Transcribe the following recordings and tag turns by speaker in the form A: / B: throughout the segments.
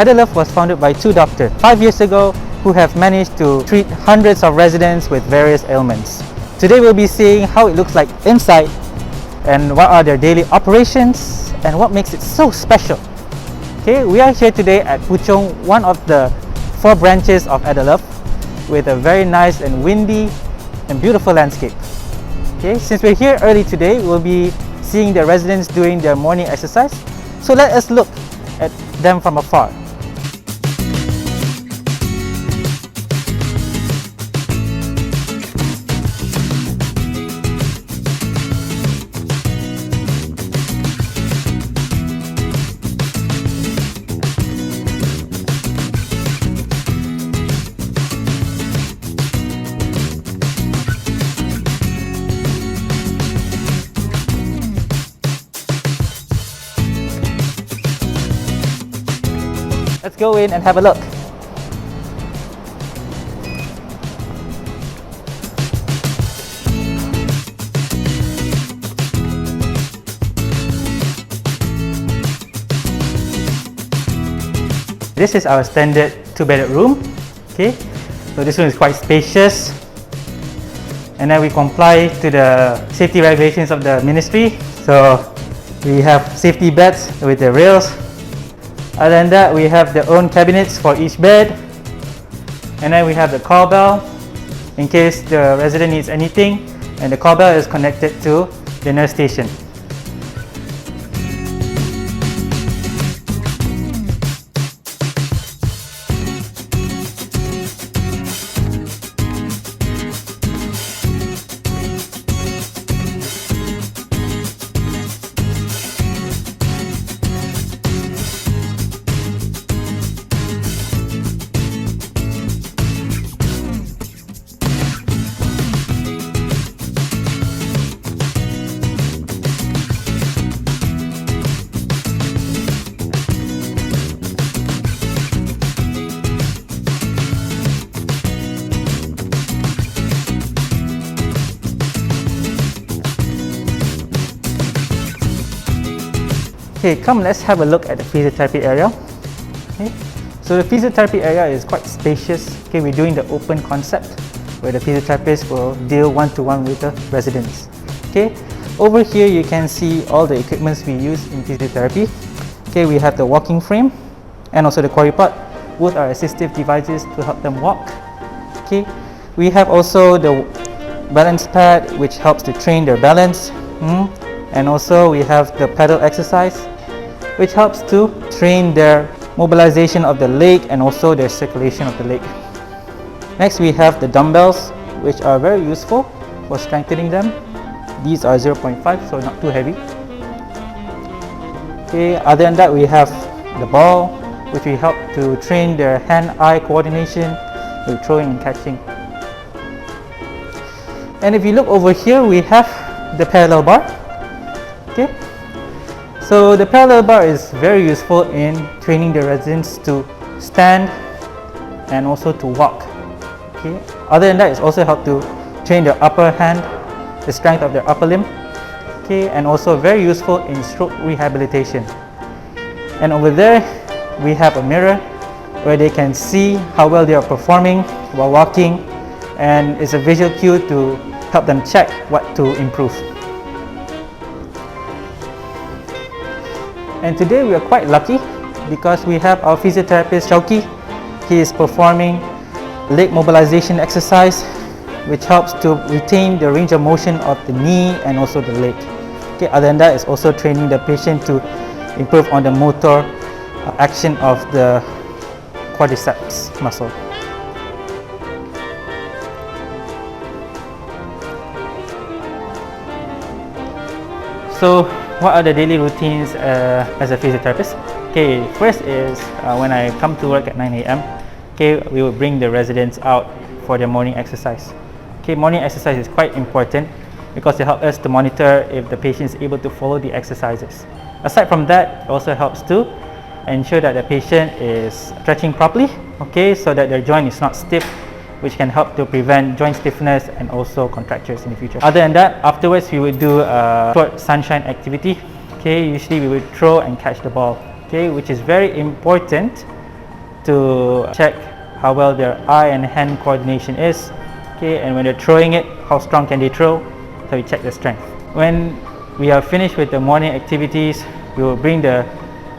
A: Elderlove was founded by two doctors 5 years ago who have managed to treat hundreds of residents with various ailments. Today we'll be seeing how it looks like inside and what are their daily operations and what makes it so special. Okay, we are here today at Puchong, one of the 4 branches of Adela, with a very nice and windy and beautiful landscape. Okay, since we're here early today, we'll be seeing the residents doing their morning exercise. So let us look at them from afar. Let's go in and have a look. This is our standard 2-bedded room. Okay, so this room is quite spacious, and then we comply to the safety regulations of the ministry. So we have safety beds with the rails. Other than that, we have their own cabinets for each bed, and then we have the call bell in case the resident needs anything, and the call bell is connected to the nurse station. Okay, come let's have a look at the physiotherapy area. Okay, so the physiotherapy area is quite spacious. Okay, we're doing the open concept where the physiotherapist will deal one-to-one with the residents. Okay, over here you can see all the equipments we use in physiotherapy. Okay, we have the walking frame and also the quadripod. Both are assistive devices to help them walk. Okay, we have also the balance pad, which helps to train their balance. And also we have the pedal exercise, which helps to train their mobilization of the leg and also their circulation of the leg. Next we have the dumbbells, which are very useful for strengthening them. These are 0.5, so not too heavy. Okay, other than that we have the ball, which will help to train their hand-eye coordination with throwing and catching. And if you look over here, we have the parallel bar. Okay, so the parallel bar is very useful in training the residents to stand and also to walk. Okay, other than that, it's also helped to train their upper hand, the strength of their upper limb. Okay, and also very useful in stroke rehabilitation. And over there we have a mirror where they can see how well they are performing while walking, and it's a visual cue to help them check what to improve. And today we are quite lucky because we have our physiotherapist Chowki. He is performing leg mobilization exercise, which helps to retain the range of motion of the knee and also the leg. Okay, other than that, it's also training the patient to improve on the motor action of the quadriceps muscle. So what are the daily routines as a physiotherapist? Okay, first is when I come to work at 9 a.m. Okay, we will bring the residents out for their morning exercise. Okay, morning exercise is quite important because it helps us to monitor if the patient is able to follow the exercises. Aside from that, it also helps to ensure that the patient is stretching properly, okay, so that their joint is not stiff, which can help to prevent joint stiffness and also contractures in the future. Other than that, afterwards we would do a short sunshine activity. Okay, usually we would throw and catch the ball, okay, which is very important to check how well their eye and hand coordination is. Okay, and when they're throwing it, how strong can they throw? So we check the strength. When we are finished with the morning activities, we will bring the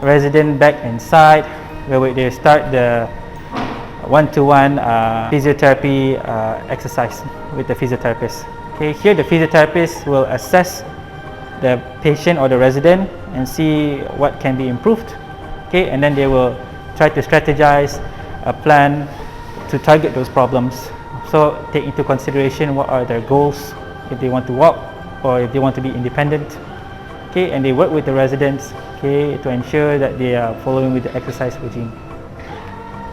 A: resident back inside where they start the one-to-one physiotherapy exercise with the physiotherapist. Okay, here the physiotherapist will assess the patient or the resident and see what can be improved. Okay, and then they will try to strategize a plan to target those problems. So take into consideration what are their goals, if they want to walk or if they want to be independent. Okay, and they work with the residents, okay, to ensure that they are following with the exercise regime.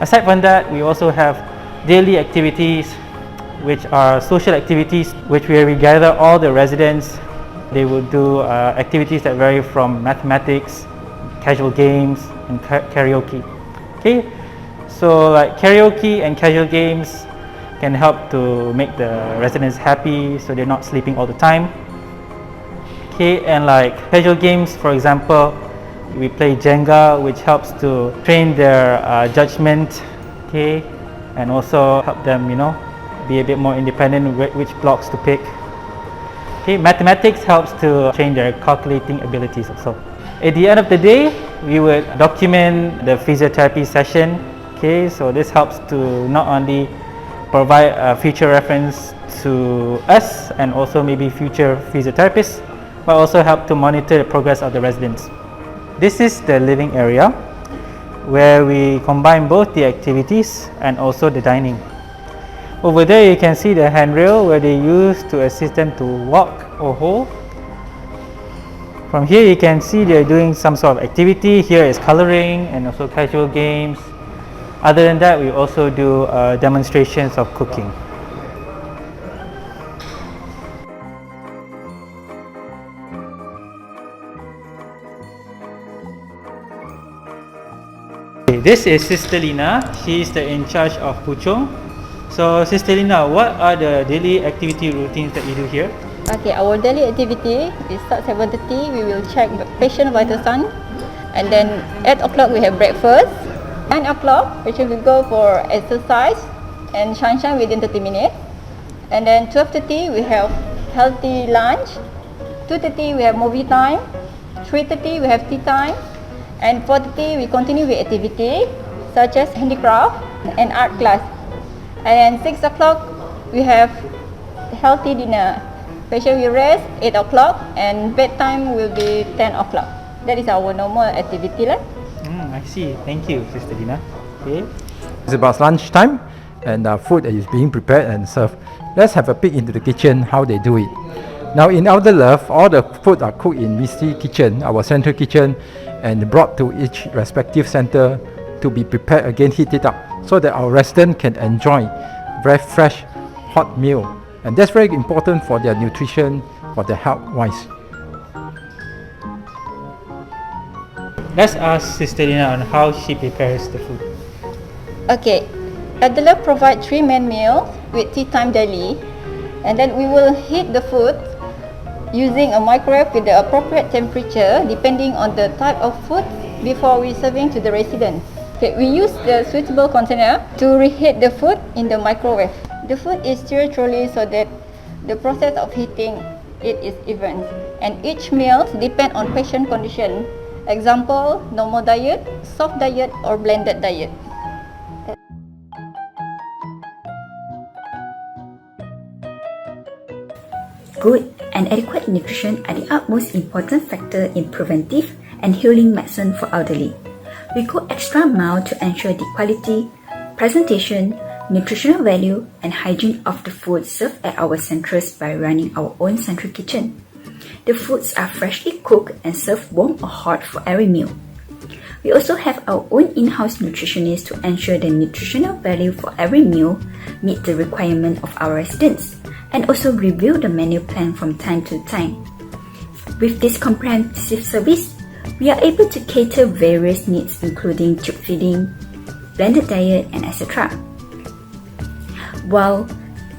A: Aside from that, we also have daily activities, which are social activities, where we gather all the residents. They will do activities that vary from mathematics, casual games, and karaoke. Okay, so like karaoke and casual games can help to make the residents happy, so they're not sleeping all the time. Okay, and like casual games, for example, we play Jenga, which helps to train their judgment, okay, and also help them, be a bit more independent which blocks to pick. Okay, mathematics helps to train their calculating abilities also. At the end of the day, we would document the physiotherapy session. Okay, so this helps to not only provide a future reference to us and also maybe future physiotherapists, but also help to monitor the progress of the residents. This is the living area where we combine both the activities and also the dining. Over there you can see the handrail where they use to assist them to walk or hold. From here you can see they're doing some sort of activity. Here is coloring and also casual games. Other than that, we also do demonstrations of cooking. Okay, this is Sister Lina. She is in charge of Puchong. So Sister Lina, what are the daily activity routines that you do here?
B: Okay, our daily activity is start 7:30. We will check patient vital sign, and then 8 o'clock we have breakfast. 9 o'clock, patient will go for exercise and sunshine within 30 minutes. And then 12:30 we have healthy lunch. 2:30 we have movie time. 3:30 we have tea time. And 4:30 we continue with activity such as handicraft and art class. And 6 o'clock we have healthy dinner. Patient will rest 8 o'clock and bedtime will be 10 o'clock. That is our normal activity.
A: I see. Thank you, Sister Lina. Okay.
C: It's about lunchtime and food is being prepared and served. Let's have a peek into the kitchen, how they do it. Now in Elderlove, all the food are cooked in Misty Kitchen, our central kitchen, and brought to each respective center to be prepared again, heated up, so that our residents can enjoy very fresh, hot meal. And that's very important for their nutrition, for their health-wise.
A: Let's ask Sister Lina on how she prepares the food.
B: Okay, Adela provide 3 main meals with tea time daily, and then we will heat the food using a microwave with the appropriate temperature depending on the type of food before we serving to the residents. Okay, we use the suitable container to reheat the food in the microwave. The food is stirred thoroughly so that the process of heating it is even, and each meal depend on patient condition. Example, normal diet, soft diet, or blended diet.
D: Good and adequate nutrition are the utmost important factor in preventive and healing medicine for elderly. We go extra mile to ensure the quality, presentation, nutritional value, and hygiene of the food served at our centres by running our own central kitchen. The foods are freshly cooked and served warm or hot for every meal. We also have our own in-house nutritionist to ensure the nutritional value for every meal meet the requirement of our residents, and also review the menu plan from time to time. With this comprehensive service, we are able to cater various needs including tube feeding, blended diet, and etc. While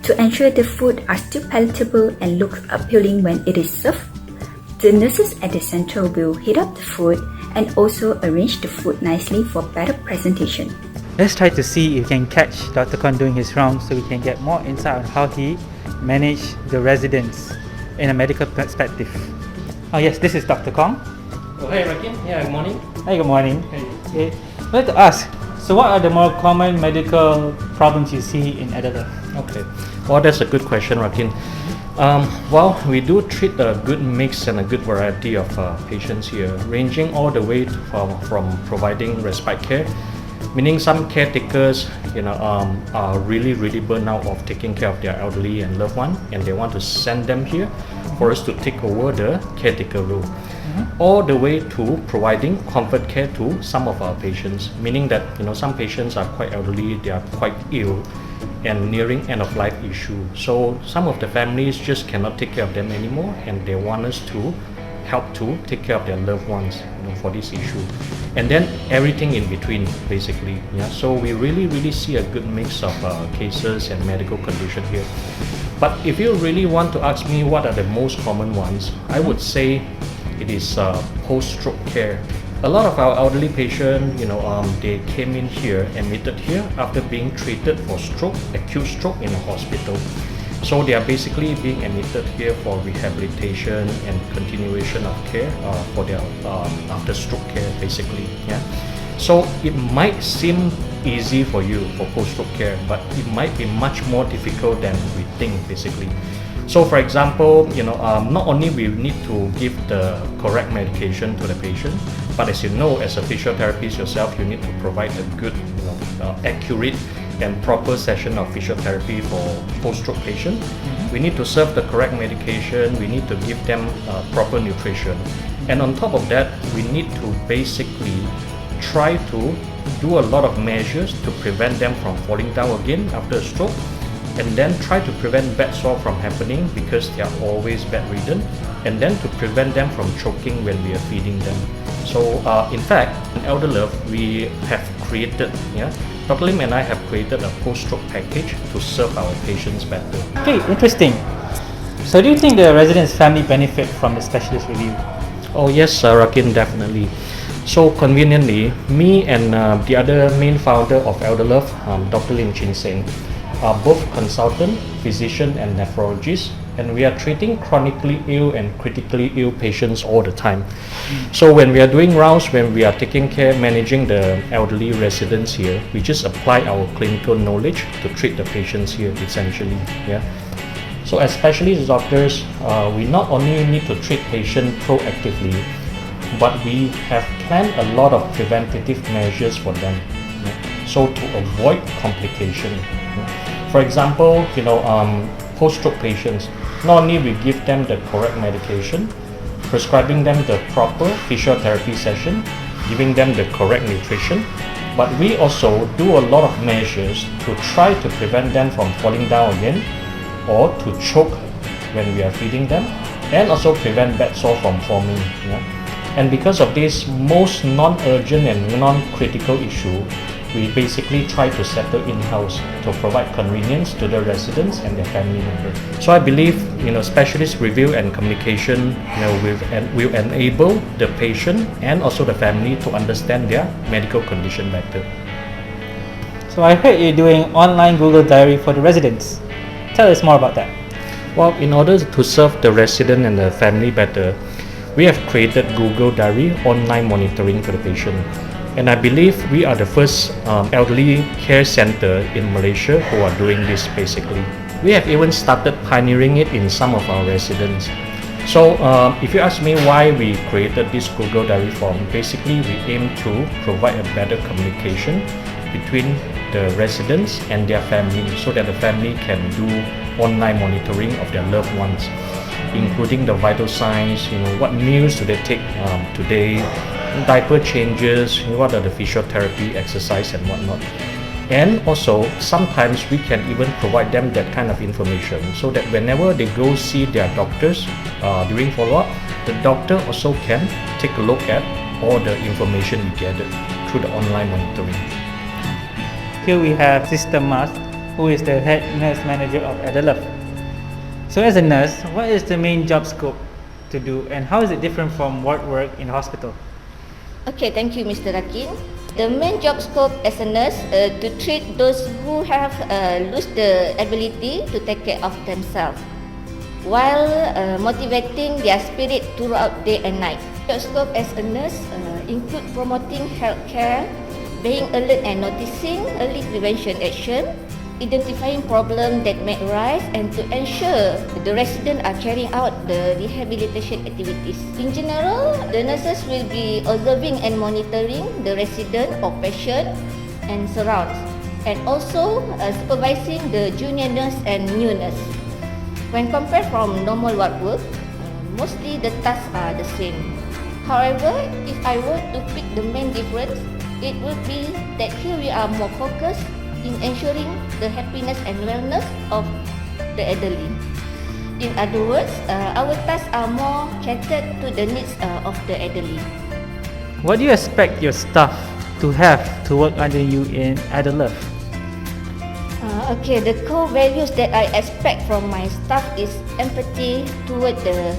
D: to ensure the food are still palatable and looks appealing when it is served, the nurses at the center will heat up the food and also arrange the food nicely for better presentation.
A: Let's try to see if we can catch Dr. Kong doing his rounds so we can get more insight on how he managed the residents in a medical perspective. Oh yes, this is Dr. Kong.
E: Oh, hey, Rakin. Yeah, good morning.
A: Hi, good morning.
E: Hey.
A: Okay. I'd like to ask, so what are the more common medical problems you see in Adela?
E: Okay. Well, that's a good question, Rakin. Well, we do treat a good mix and a good variety of patients here, ranging all the way from providing respite care, meaning some caretakers, are really burned out of taking care of their elderly and loved one, and they want to send them here for us to take over the caretaker role. All the way to providing comfort care to some of our patients, meaning that some patients are quite elderly, they are quite ill and nearing end of life issue. So some of the families just cannot take care of them anymore, and they want us to help to take care of their loved ones for this issue, and then everything in between basically. So we really see a good mix of cases and medical condition here. But if you really want to ask me what are the most common ones, I would say it is post-stroke care. A lot of our elderly patients, they came in here, admitted here after being treated for stroke, acute stroke in a hospital. So they are basically being admitted here for rehabilitation and continuation of care for their after stroke care basically. So it might seem easy for you for post-stroke care, but it might be much more difficult than we think basically. So for example, not only we need to give the correct medication to the patient, but as you know, as a physiotherapist yourself, you need to provide a good, accurate and proper session of physiotherapy for post-stroke patient. We need to serve the correct medication, we need to give them proper nutrition. And on top of that, we need to basically try to do a lot of measures to prevent them from falling down again after a stroke, and then try to prevent bed sore from happening because they are always bedridden, and then to prevent them from choking when we are feeding them. So in fact, in Elderlove, we have created, Dr. Lim and I have created a post-stroke package to serve our patients better.
A: Okay, interesting. So do you think the residents' family benefit from the specialist review?
E: Oh yes, Rakin, definitely. So conveniently, me and the other main founder of Elderlove, Dr. Lim Chin Seng, are both consultant, physician and nephrologist, and we are treating chronically ill and critically ill patients all the time. So when we are doing rounds, when we are taking care, managing the elderly residents here, we just apply our clinical knowledge to treat the patients here essentially. So as specialist doctors, we not only need to treat patients proactively, but we have planned a lot of preventative measures for them, so to avoid complication. For example, post-stroke patients, not only we give them the correct medication, prescribing them the proper physiotherapy session, giving them the correct nutrition, but we also do a lot of measures to try to prevent them from falling down again or to choke when we are feeding them, and also prevent bed sore from forming. And because of this most non-urgent and non-critical issue, we basically try to settle in-house to provide convenience to the residents and their family members. So I believe, specialist review and communication, will enable the patient and also the family to understand their medical condition better.
A: So I heard you're doing online Google Diary for the residents. Tell us more about that.
E: Well, in order to serve the resident and the family better, we have created Google Diary online monitoring for the patient. And I believe we are the first elderly care center in Malaysia who are doing this basically. We have even started pioneering it in some of our residents. So if you ask me why we created this Google Diary form, basically we aim to provide a better communication between the residents and their family, so that the family can do online monitoring of their loved ones, including the vital signs, what meals do they take today, diaper changes, what are the physiotherapy exercise and whatnot. And also sometimes we can even provide them that kind of information, so that whenever they go see their doctors during follow-up, the doctor also can take a look at all the information we gathered through the online monitoring.
A: Here we have Sister Mas, who is the head nurse manager of Elderlove. So as a nurse, what is the main job scope to do, and how is it different from ward work in hospital?
F: Okay, thank you, Mr. Rakin. The main job scope as a nurse to treat those who have lost the ability to take care of themselves, while motivating their spirit throughout day and night. Job scope as a nurse include promoting health care, being alert and noticing early prevention action, identifying problems that may arise, and to ensure the residents are carrying out the rehabilitation activities. In general, the nurses will be observing and monitoring the resident or patient and surrounds, and also supervising the junior nurse and new nurse. When compared from normal ward work, mostly the tasks are the same. However, if I were to pick the main difference, it would be that here we are more focused in ensuring the happiness and wellness of the elderly. In other words, our tasks are more catered to the needs of the elderly.
A: What do you expect your staff to have to work under you in Adela?
F: Okay, the core values that I expect from my staff is empathy toward the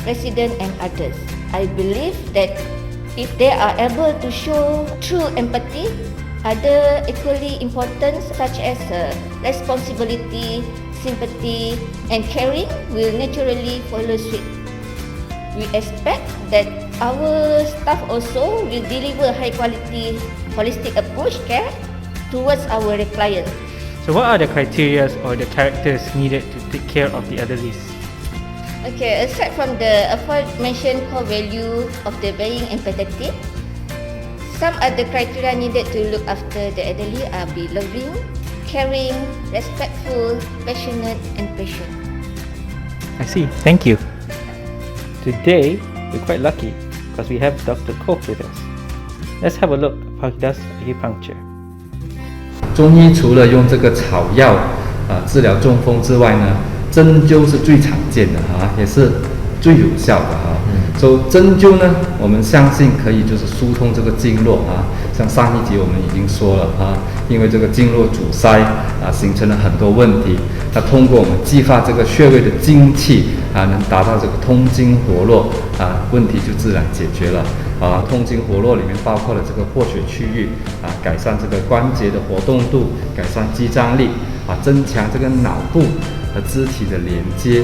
F: resident and others. I believe that if they are able to show true empathy, other equally important such as responsibility, sympathy, and caring will naturally follow suit. We expect that our staff also will deliver high quality holistic approach care towards our clients.
A: So what are the criteria or the characters needed to take care of the elderly?
F: Okay, aside from the aforementioned core value of the being empathetic, some other criteria needed to look after the elderly are be loving, caring, respectful, passionate, and patient.
A: I see. Thank you. Today, we're quite lucky because we have Dr. Koch with us. Let's have a look how he does acupuncture.
C: 中医除了用这个草药治疗中风之外呢，针灸是最常见的也是最有效的所以针灸呢，我们相信可以就是疏通这个经络像上一集我们已经说了因为这个经络阻塞形成了很多问题，那通过我们激发这个穴位的精气能达到这个通经活络问题就自然解决了通经活络里面包括了这个破血区域改善这个关节的活动度，改善肌张力增强这个脑部和肢体的连接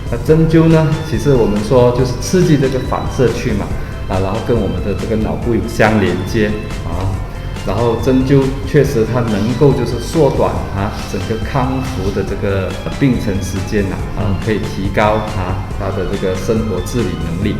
C: 那针灸呢，其实我们说就是刺激这个反射区嘛然后跟我们的这个脑部有相连接然后针灸确实它能够就是缩短整个康复的这个病程时间可以提高它的这个生活自理能力。